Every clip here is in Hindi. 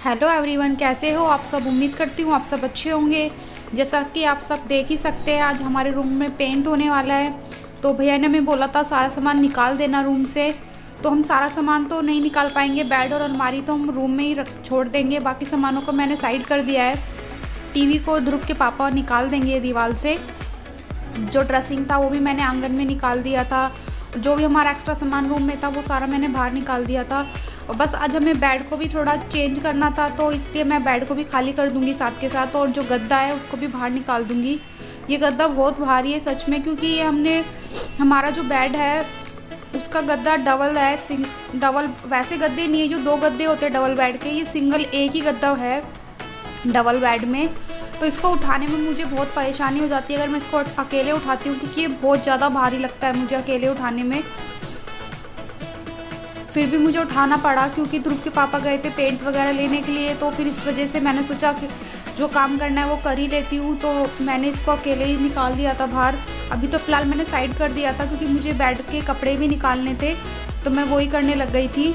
हेलो एवरीवन, कैसे हो आप सब। उम्मीद करती हूँ आप सब अच्छे होंगे। जैसा कि आप सब देख ही सकते हैं, आज हमारे रूम में पेंट होने वाला है। तो भैया ने हमें बोला था सारा सामान निकाल देना रूम से। तो हम सारा सामान तो नहीं निकाल पाएंगे, बेड और अलमारी तो हम रूम में ही रख छोड़ देंगे। बाकी सामानों को मैंने साइड कर दिया है। टीवी को ध्रुव के पापा निकाल देंगे दीवार से। जो ड्रेसिंग था वो भी मैंने आंगन में निकाल दिया था। जो भी हमारा एक्स्ट्रा सामान रूम में था वो सारा मैंने बाहर निकाल दिया था। और बस आज हमें बेड को भी थोड़ा चेंज करना था, तो इसलिए मैं बेड को भी खाली कर दूंगी साथ के साथ। और जो गद्दा है उसको भी बाहर निकाल दूंगी। ये गद्दा बहुत भारी है सच में, क्योंकि ये हमारा जो बेड है उसका गद्दा डबल है। डबल वैसे गद्दे नहीं है जो दो गद्दे होते हैं डबल बेड के, ये सिंगल एक ही गद्दा है डबल बेड में। तो इसको उठाने में मुझे बहुत परेशानी हो जाती है अगर मैं इसको अकेले उठाती हूँ, क्योंकि ये बहुत ज़्यादा भारी लगता है मुझे अकेले उठाने में। फिर भी मुझे उठाना पड़ा क्योंकि ध्रुव के पापा गए थे पेंट वगैरह लेने के लिए। तो फिर इस वजह से मैंने सोचा कि जो काम करना है वो कर ही लेती हूँ। तो मैंने इसको अकेले ही निकाल दिया था बाहर। अभी तो फ़िलहाल मैंने साइड कर दिया था क्योंकि मुझे बेड के कपड़े भी निकालने थे, तो मैं वही करने लग गई थी।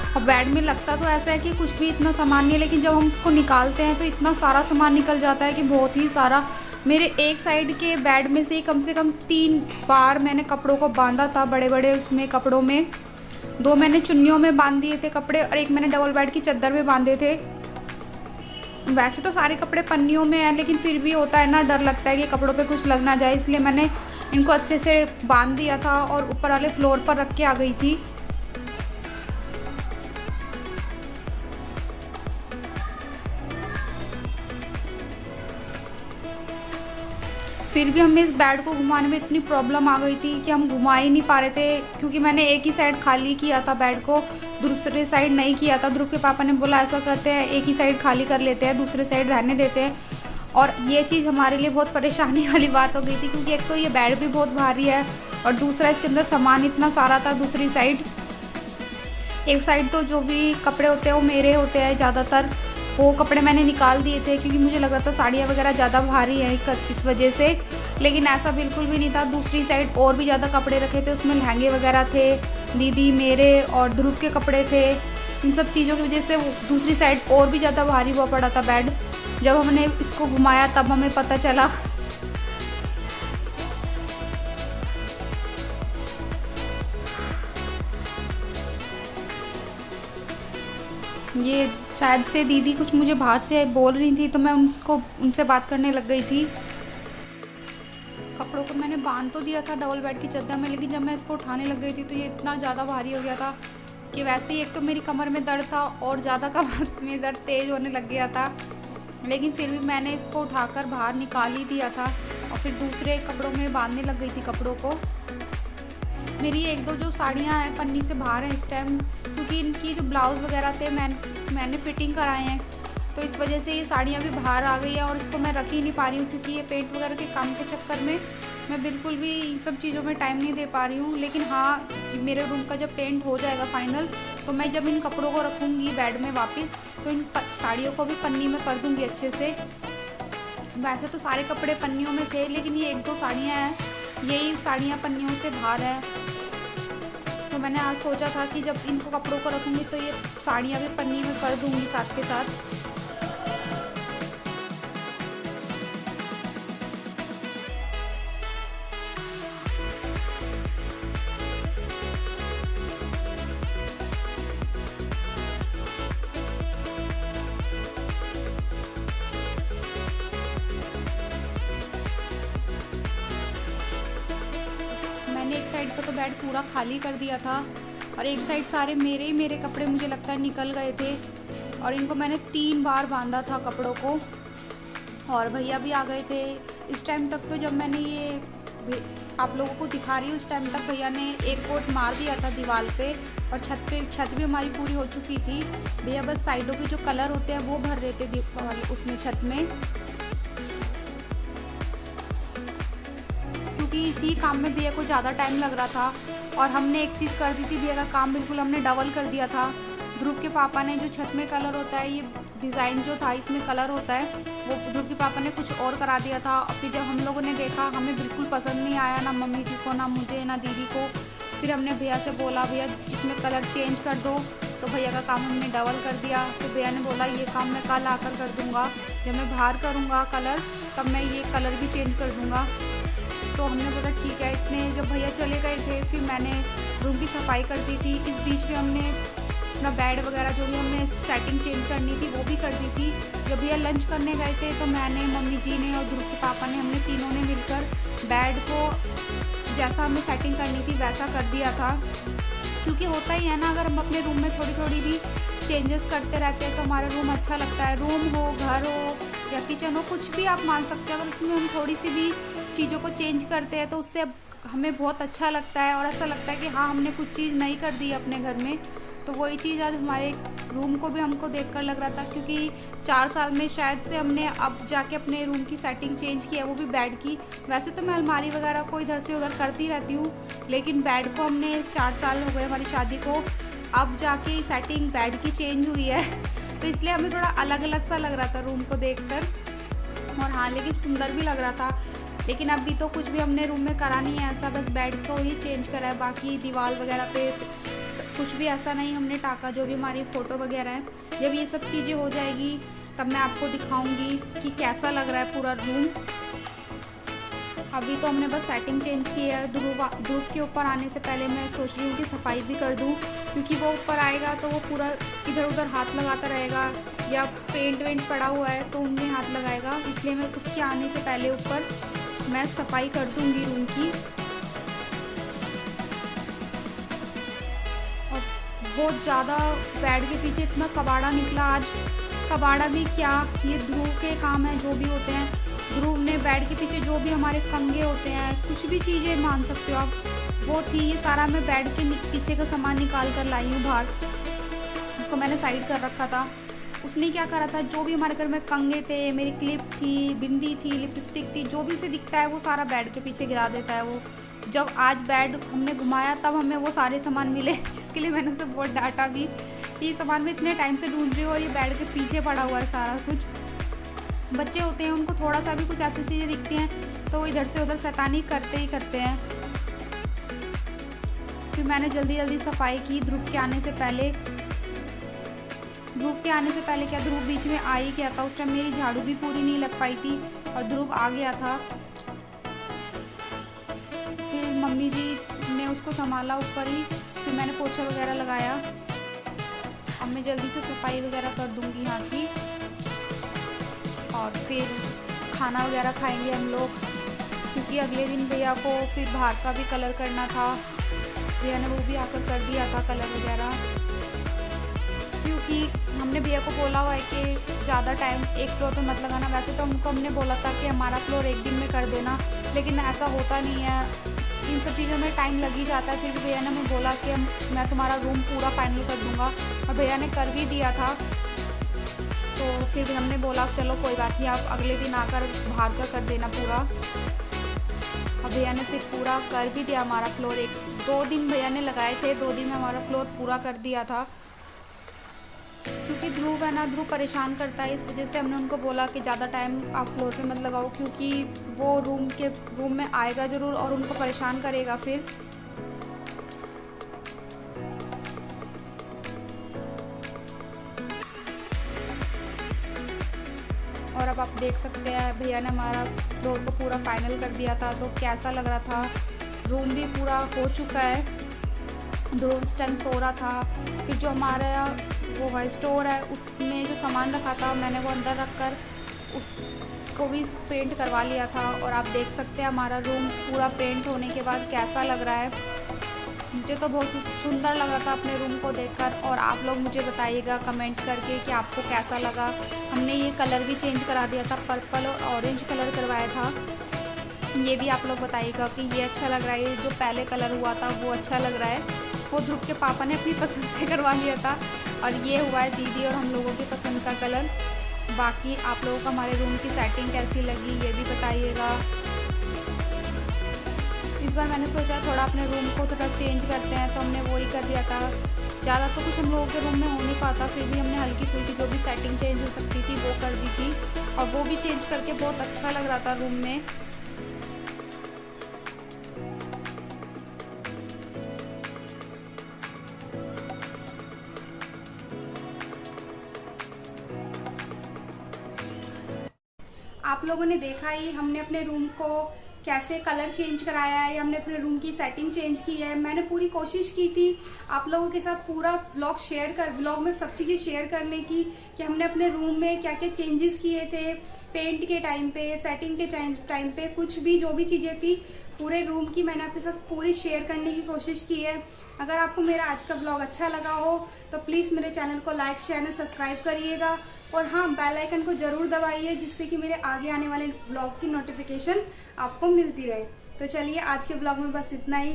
और बेड में लगता तो ऐसा है कि कुछ भी इतना सामान नहीं है, लेकिन जब हम उसको निकालते हैं तो इतना सारा सामान निकल जाता है कि बहुत ही सारा। मेरे एक साइड के बेड में से कम 3 बार मैंने कपड़ों को बांधा था, बड़े बड़े उसमें कपड़ों में। 2 मैंने चुन्नियों में बांध दिए थे कपड़े और एक मैंने डबल बेड की चादर में बांधे थे। वैसे तो सारे कपड़े पन्नियों में हैं, लेकिन फिर भी होता है ना, डर लगता है कि कपड़ों पे कुछ लग ना जाए, इसलिए मैंने इनको अच्छे से बांध दिया था और ऊपर वाले फ्लोर पर रख के आ गई थी। फिर भी हमें इस बेड को घुमाने में इतनी प्रॉब्लम आ गई थी कि हम घुमा ही नहीं पा रहे थे, क्योंकि मैंने एक ही साइड खाली किया था बेड को, दूसरे साइड नहीं किया था। ध्रुव के पापा ने बोला ऐसा करते हैं, एक ही साइड खाली कर लेते हैं, दूसरे साइड रहने देते हैं। और ये चीज़ हमारे लिए बहुत परेशानी वाली बात हो गई थी, क्योंकि एक तो ये बेड भी बहुत भारी है और दूसरा इसके अंदर सामान इतना सारा था। दूसरी साइड, एक साइड तो जो भी कपड़े होते हैं वो मेरे होते हैं ज़्यादातर, वो कपड़े मैंने निकाल दिए थे क्योंकि मुझे लग रहा था साड़ियाँ वगैरह ज़्यादा भारी हैं इस वजह से। लेकिन ऐसा बिल्कुल भी नहीं था। दूसरी साइड और भी ज़्यादा कपड़े रखे थे, उसमें लहंगे वगैरह थे, दीदी मेरे और ध्रुव के कपड़े थे। इन सब चीज़ों की वजह से दूसरी साइड और भी ज़्यादा भारी हुआ पड़ा था बेड। जब हमने इसको घुमाया तब हमें पता चला। ये शायद से दीदी कुछ मुझे बाहर से बोल रही थी, तो मैं उनसे बात करने लग गई थी। कपड़ों को मैंने बांध तो दिया था डबल बेड की चादर में, लेकिन जब मैं इसको उठाने लग गई थी तो ये इतना ज़्यादा भारी हो गया था कि वैसे ही एक तो मेरी कमर में दर्द था और ज़्यादा कमर में दर्द तेज़ होने लग गया था। लेकिन फिर भी मैंने इसको उठाकर बाहर निकाल ही दिया था और फिर दूसरे कपड़ों में बांधने लग गई थी कपड़ों को। मेरी 1-2 जो साड़ियाँ हैं पन्नी से बाहर हैं इस टाइम, क्योंकि इनकी जो ब्लाउज़ वगैरह थे मैंने फ़िटिंग कराए हैं, तो इस वजह से ये साड़ियाँ भी बाहर आ गई हैं और इसको मैं रख ही नहीं पा रही हूँ, क्योंकि ये पेंट वगैरह के काम के चक्कर में मैं बिल्कुल भी इन सब चीज़ों में टाइम नहीं दे पा रही हूँ। लेकिन हाँ, मेरे रूम का जब पेंट हो जाएगा फाइनल, तो मैं जब इन कपड़ों को रखूँगी बेड में वापस, तो इन साड़ियों को भी पन्नी में कर दूँगी अच्छे से। वैसे तो सारे कपड़े पन्नियों में थे, लेकिन ये 1-2 साड़ियाँ हैं, यही साड़ियाँ पन्नियों से बाहर हैं। तो मैंने आज सोचा था कि जब इनको कपड़ों को रखूँगी तो ये साड़ियाँ भी पन्नी में कर दूँगी साथ के साथ। मैंने एक साइड का तो बेड पूरा खाली कर दिया था और एक साइड सारे मेरे कपड़े मुझे लगता है निकल गए थे, और इनको मैंने 3 बार बांधा था कपड़ों को। और भैया भी आ गए थे इस टाइम तक। तो जब मैंने ये आप लोगों को दिखा रही हूँ, उस टाइम तक भैया ने एक कोट मार दिया था दीवार पे, और छत भी हमारी पूरी हो चुकी थी। भैया बस साइडों के जो कलर होते हैं वो भर रहे थे उसमें छत में, क्योंकि इसी काम में भैया को ज़्यादा टाइम लग रहा था। और हमने एक चीज़ कर दी थी, भैया का काम बिल्कुल हमने डबल कर दिया था। ध्रुव के पापा ने जो छत में कलर होता है, ये डिज़ाइन जो था इसमें कलर होता है, वो ध्रुव के पापा ने कुछ और करा दिया था। और फिर जब हम लोगों ने देखा, हमें बिल्कुल पसंद नहीं आया, ना मम्मी जी को, ना मुझे, ना दीदी को। फिर हमने भैया से बोला, भैया इसमें कलर चेंज कर दो। तो भैया का काम हमने डबल कर दिया। तो भैया ने बोला ये काम मैं कल आकर कर दूँगा, जब मैं बाहर करूँगा कलर तब मैं ये कलर भी चेंज कर दूँगा। तो हमने बोला ठीक है। इतने जब भैया चले गए थे फिर मैंने रूम की सफाई कर दी थी। इस बीच में हमने अपना बेड वगैरह जो भी हमने सेटिंग चेंज करनी थी वो भी कर दी थी। जब भैया लंच करने गए थे तो मैंने, मम्मी जी ने और ध्रुव के पापा ने, हमने तीनों ने मिलकर बेड को जैसा हमें सेटिंग करनी थी वैसा कर दिया था। क्योंकि होता ही है ना, अगर हम अपने रूम में थोड़ी थोड़ी भी चेंजेस करते रहते हैं तो हमारा रूम अच्छा लगता है। रूम हो, घर हो या किचन हो, कुछ भी आप मान सकते हैं। अगर उसमें हम थोड़ी सी भी चीज़ों को चेंज करते हैं तो उससे हमें बहुत अच्छा लगता है और ऐसा लगता है कि हाँ हमने कुछ चीज़ नई कर दी अपने घर में। तो वही चीज़ आज हमारे रूम को भी हमको देखकर लग रहा था, क्योंकि 4 साल में शायद से हमने अब जाके अपने रूम की सेटिंग चेंज की है, वो भी बेड की। वैसे तो मैं अलमारी वगैरह को इधर से उधर करती रहती हूँ, लेकिन बेड को हमने 4 साल हो गए हमारी शादी को, अब जाके सेटिंग बेड की चेंज हुई है। तो इसलिए हमें थोड़ा अलग अलग सा लग रहा था रूम को देखकर। और हाँ, लेकिन सुंदर भी लग रहा था। लेकिन अभी तो कुछ भी हमने रूम में करा नहीं है ऐसा, बस बेड को ही चेंज करा है। बाकी दीवार वगैरह पे कुछ भी ऐसा नहीं हमने टाका। जो भी हमारी फ़ोटो वगैरह है, जब ये सब चीज़ें हो जाएगी तब मैं आपको दिखाऊंगी कि कैसा लग रहा है पूरा रूम। अभी तो हमने बस सेटिंग चेंज की है। ध्रुव के ऊपर आने से पहले मैं सोच रही हूँ कि सफाई भी कर दूँ, क्योंकि वो ऊपर आएगा तो वो पूरा इधर उधर हाथ लगाता रहेगा, या पेंट वेंट पड़ा हुआ है तो उनमें हाथ लगाएगा। इसलिए मैं उसके आने से पहले ऊपर मैं सफाई कर दूँगी रूम की। और बहुत ज़्यादा बेड के पीछे इतना कबाड़ा निकला आज। कबाड़ा भी क्या, ये ध्रुव के काम है जो भी होते हैं। ध्रुव ने बेड के पीछे जो भी हमारे कंगे होते हैं, कुछ भी चीज़ें मान सकते हो आप, वो थी। ये सारा मैं बेड के पीछे का सामान निकाल कर लाई हूँ बाहर, उसको मैंने साइड कर रखा था। उसने क्या करा था, जो भी हमारे घर में कंगे थे, मेरी क्लिप थी, बिंदी थी, लिपस्टिक थी, जो भी उसे दिखता है वो सारा बेड के पीछे गिरा देता है वो। जब आज बेड हमने घुमाया तब हमें वो सारे सामान मिले, जिसके लिए मैंने उसे बहुत डांटा भी कि ये सामान मैं इतने टाइम से ढूंढ रही हूँ और ये बेड के पीछे पड़ा हुआ है सारा कुछ। बच्चे होते हैं, उनको थोड़ा सा भी कुछ ऐसी चीज़ें दिखती हैं तो वो इधर से उधर शैतानी करते ही करते हैं। फिर मैंने जल्दी जल्दी सफाई की ध्रुव के आने से पहले। ध्रुव के आने से पहले क्या, ध्रुव बीच में आ ही गया था। उस टाइम मेरी झाड़ू भी पूरी नहीं लग पाई थी और ध्रुव आ गया था। फिर मम्मी जी ने उसको संभाला ऊपर ही, फिर मैंने पोछा वगैरह लगाया। अब मैं जल्दी से सफाई वगैरह कर दूंगी यहाँ की, और फिर खाना वगैरह खाएंगे हम लोग, क्योंकि अगले दिन भैया को फिर बाहर का भी कलर करना था। भैया ने वो भी आकर कर दिया था कलर वगैरह, क्योंकि हमने भैया को बोला हुआ है कि ज़्यादा टाइम एक फ्लोर पे मत लगाना। वैसे तो हमने बोला था कि हमारा फ्लोर एक दिन में कर देना, लेकिन ऐसा होता नहीं है, इन सब चीज़ों में टाइम लग ही जाता है। फिर भी भैया ने हमें बोला कि मैं तुम्हारा रूम पूरा फाइनल कर दूँगा, और भैया ने कर भी दिया था। तो फिर भी हमने बोला चलो कोई बात नहीं, आप अगले दिन आकर बाहर का कर देना पूरा। अब भैया ने फिर पूरा कर भी दिया हमारा फ्लोर। 2 दिन भैया ने लगाए थे, 2 दिन में हमारा फ्लोर पूरा कर दिया था। क्योंकि ध्रुव है ना, ध्रुव परेशान करता है, इस वजह से हमने उनको बोला कि ज़्यादा टाइम आप फ्लोर पे मत लगाओ, क्योंकि वो रूम में आएगा ज़रूर और उनको परेशान करेगा फिर। और अब आप देख सकते हैं भैया ने हमारा फ्लोर को पूरा फाइनल कर दिया था, तो कैसा लग रहा था। रूम भी पूरा हो चुका है। ध्रुव इस टाइम सो रहा था। फिर जो हमारा वो है स्टोर है, उसमें जो सामान रखा था मैंने वो अंदर रखकर उसको भी पेंट करवा लिया था। और आप देख सकते हैं हमारा रूम पूरा पेंट होने के बाद कैसा लग रहा है। मुझे तो बहुत सुंदर लग रहा था अपने रूम को देखकर। और आप लोग मुझे बताइएगा कमेंट करके कि आपको कैसा लगा। हमने ये कलर भी चेंज करा दिया था, पर्पल और ऑरेंज कलर करवाया था। ये भी आप लोग बताइएगा कि ये अच्छा लग रहा है, ये जो पहले कलर हुआ था वो अच्छा लग रहा है। वो ध्रुव के पापा ने अपनी पसंद से करवा लिया था, और ये हुआ है दीदी और हम लोगों की पसंद का कलर। बाकी आप लोगों को हमारे रूम की सेटिंग कैसी लगी ये भी बताइएगा। इस बार मैंने सोचा थोड़ा अपने रूम को थोड़ा चेंज करते हैं, तो हमने वो ही कर दिया था। ज़्यादा तो कुछ हम लोगों के रूम में हो नहीं पाता, फिर भी हमने हल्की फुल्की जो भी सेटिंग चेंज हो सकती थी वो कर दी थी, और वो भी चेंज करके बहुत अच्छा लग रहा था रूम में। आप लोगों ने देखा ही हमने अपने रूम को कैसे कलर चेंज कराया है, हमने अपने रूम की सेटिंग चेंज की है। मैंने पूरी कोशिश की थी आप लोगों के साथ पूरा व्लॉग में सब चीज़ें शेयर करने की कि हमने अपने रूम में क्या क्या चेंजेस किए थे, पेंट के टाइम पे, सेटिंग के टाइम पे, कुछ भी जो भी चीज़ें थी पूरे रूम की मैंने आपके साथ पूरी शेयर करने की कोशिश की है। अगर आपको मेरा आज का ब्लॉग अच्छा लगा हो तो प्लीज़ मेरे चैनल को लाइक, शेयर एंड सब्सक्राइब करिएगा और हाँ, बेल आइकन को ज़रूर दबाइए जिससे कि मेरे आगे आने वाले ब्लॉग की नोटिफिकेशन आपको मिलती रहे। तो चलिए आज के ब्लॉग में बस इतना ही।